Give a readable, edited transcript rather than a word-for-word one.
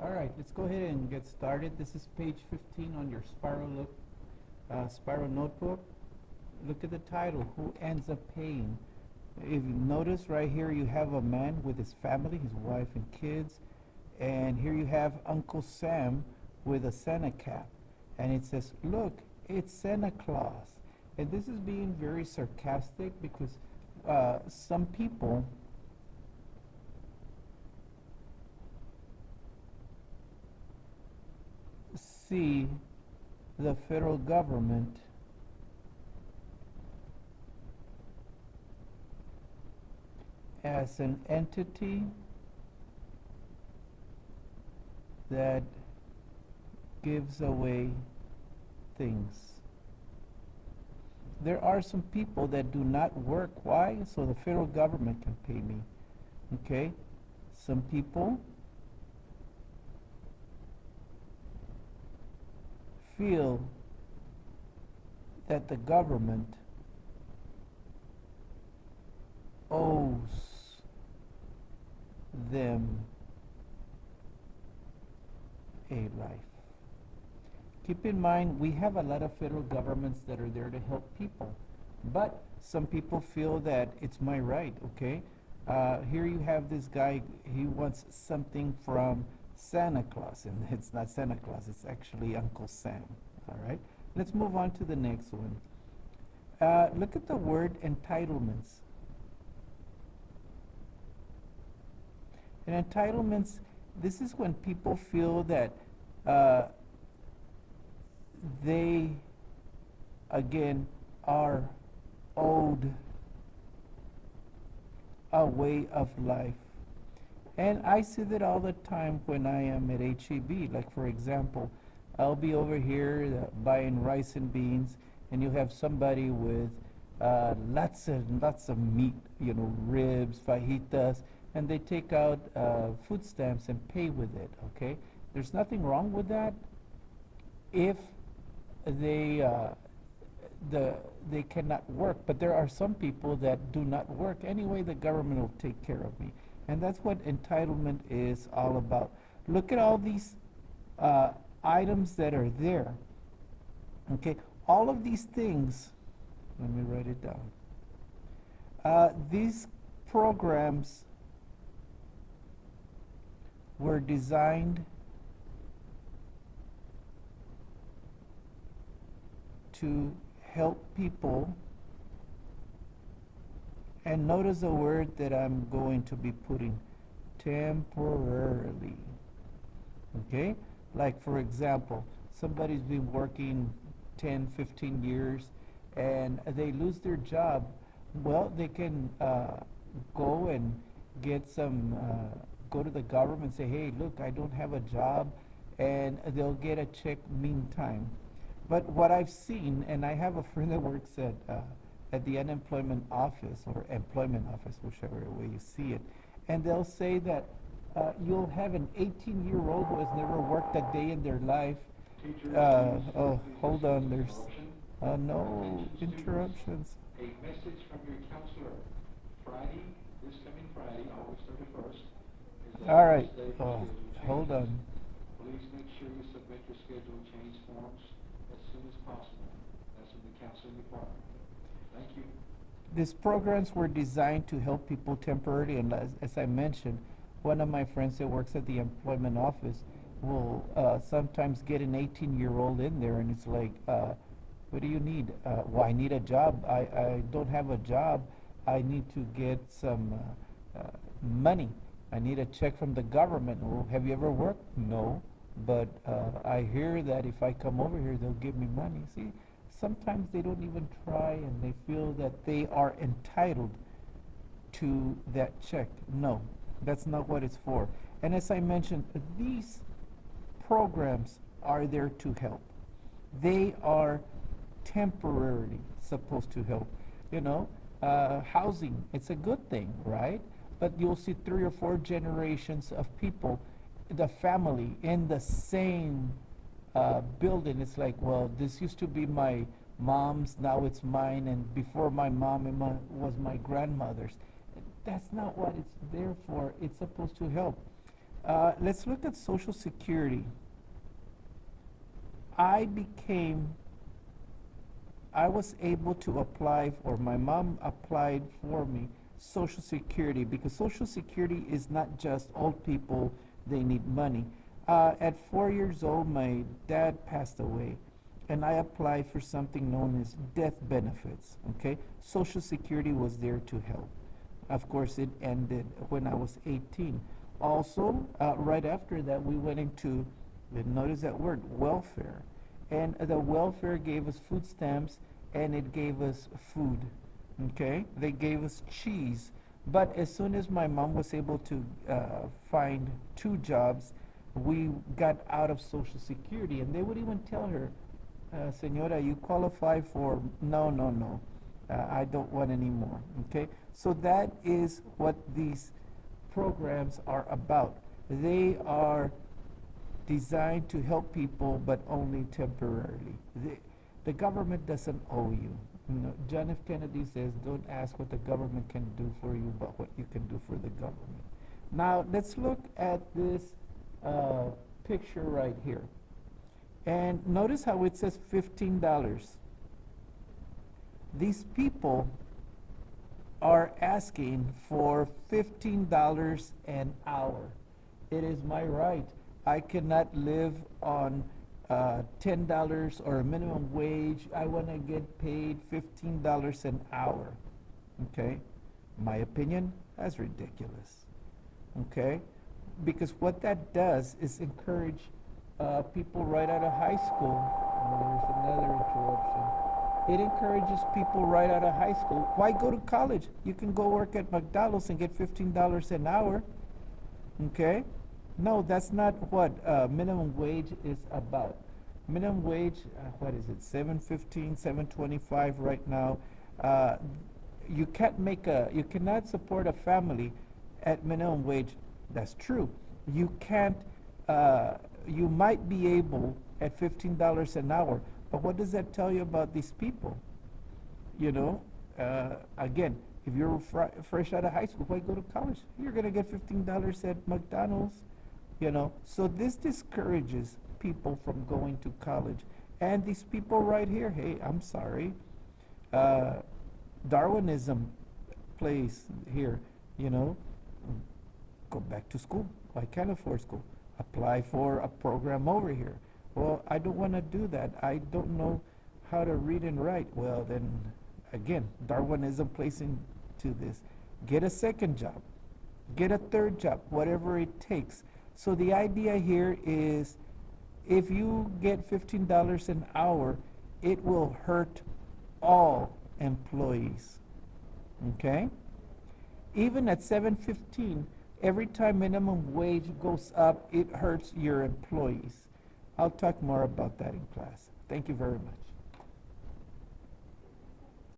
All right, let's go ahead and get started. This is page 15 on your spiral notebook. Look at the title, Who Ends Up Paying? If you notice right here, you have a man with his family, his wife and kids. And here you have Uncle Sam with a Santa cap. And it says, look, it's Santa Claus. And this is being very sarcastic because some people see the federal government as an entity that gives away things. There are some people that do not work. Why? So the federal government can pay me. Okay? Some people feel that the government owes them a life. Keep in mind, we have a lot of federal governments that are there to help people, but some people feel that it's my right, okay? Here you have this guy, he wants something from Santa Claus, and it's not Santa Claus, it's actually Uncle Sam, all right? Let's move on to the next one. Look at the word entitlements. And entitlements, this is when people feel that they, again, are owed a way of life. And I see that all the time when I am at HEB. Like, for example, I'll be over here buying rice and beans, and you have somebody with lots of meat, you know, ribs, fajitas, and they take out food stamps and pay with it, okay? There's nothing wrong with that if they cannot work. But there are some people that do not work. Anyway, the government will take care of me. And that's what entitlement is all about. Look at all these items that are there. Okay, all of these things, let me write it down. These programs were designed to help people, and notice the word that I'm going to be putting, temporarily. Okay? Like, for example, somebody's been working 10, 15 years and they lose their job. Well, they can go and get some, go to the government and say, hey, look, I don't have a job, and they'll get a check meantime. But what I've seen, and I have a friend that works at the unemployment office or employment office, whichever way you see it, and they'll say that you'll have an 18-year-old who has never worked a day in their life. Oh, hold on, there's no interruptions. A message from your counselor. Friday, this coming Friday, August 31st. All right. Hold on. Please make sure you submit your schedule change forms as soon as possible. That's in the counseling department. Thank you. These programs were designed to help people temporarily, and as I mentioned, one of my friends that works at the employment office will sometimes get an 18-year-old in there, and it's like, what do you need? Well, I need a job. I don't have a job. I need to get some money. I need a check from the government. Well, have you ever worked? No. But I hear that if I come over here, they'll give me money. See, sometimes they don't even try, and they feel that they are entitled to that check. No, that's not what it's for. And as I mentioned, these programs are there to help. They are temporarily supposed to help. You know, housing, it's a good thing, right? But you'll see 3 or 4 generations of people, the family in the same building. It's like, well, this used to be my mom's, now it's mine, and before my mom was my grandmother's. That's not what it's there for. It's supposed to help. Let's look at Social Security. I became, I was able to apply, or my mom applied for me, Social Security, because Social Security is not just old people, they need money. At 4 years old, my dad passed away, and I applied for something known as death benefits, okay? Social Security was there to help. Of course, it ended when I was 18. Also, right after that, we went into, notice that word, welfare. And the welfare gave us food stamps, and it gave us food, okay? They gave us cheese. But as soon as my mom was able to find 2 jobs, we got out of Social Security, and they would even tell her, Senora, you qualify for, no, no, no, I don't want any more, okay? So that is what these programs are about. They are designed to help people, but only temporarily. The government doesn't owe you. You know, John F. Kennedy says, don't ask what the government can do for you, but what you can do for the government. Now, let's look at this picture right here. And notice how it says $15. These people are asking for $15 an hour. It is my right. I cannot live on $10 or a minimum wage. I want to get paid $15 an hour. Okay? My opinion, that's ridiculous. Okay? Because what that does is encourage people right out of high school. Oh, there's another interruption. It encourages people right out of high school. Why go to college? You can go work at McDonald's and get $15 an hour. Okay? No, that's not what minimum wage is about. Minimum wage, what is it, $7.15, $7.25 right now. You can't you cannot support a family at minimum wage. That's true. You can't, you might be able at $15 an hour, but what does that tell you about these people? You know, again, if you're fresh out of high school, why go to college? You're going to get $15 at McDonald's, you know. So this discourages people from going to college. And these people right here, hey, I'm sorry, Darwinism plays here, you know. Go back to school. I can't afford school. Apply for a program over here. Well, I don't want to do that. I don't know how to read and write. Well, then, again, Darwinism plays into this. Get a second job. Get a third job, whatever it takes. So the idea here is if you get $15 an hour, it will hurt all employees. Okay? Even at $7.15, every time minimum wage goes up, it hurts your employees. I'll talk more about that in class. Thank you very much.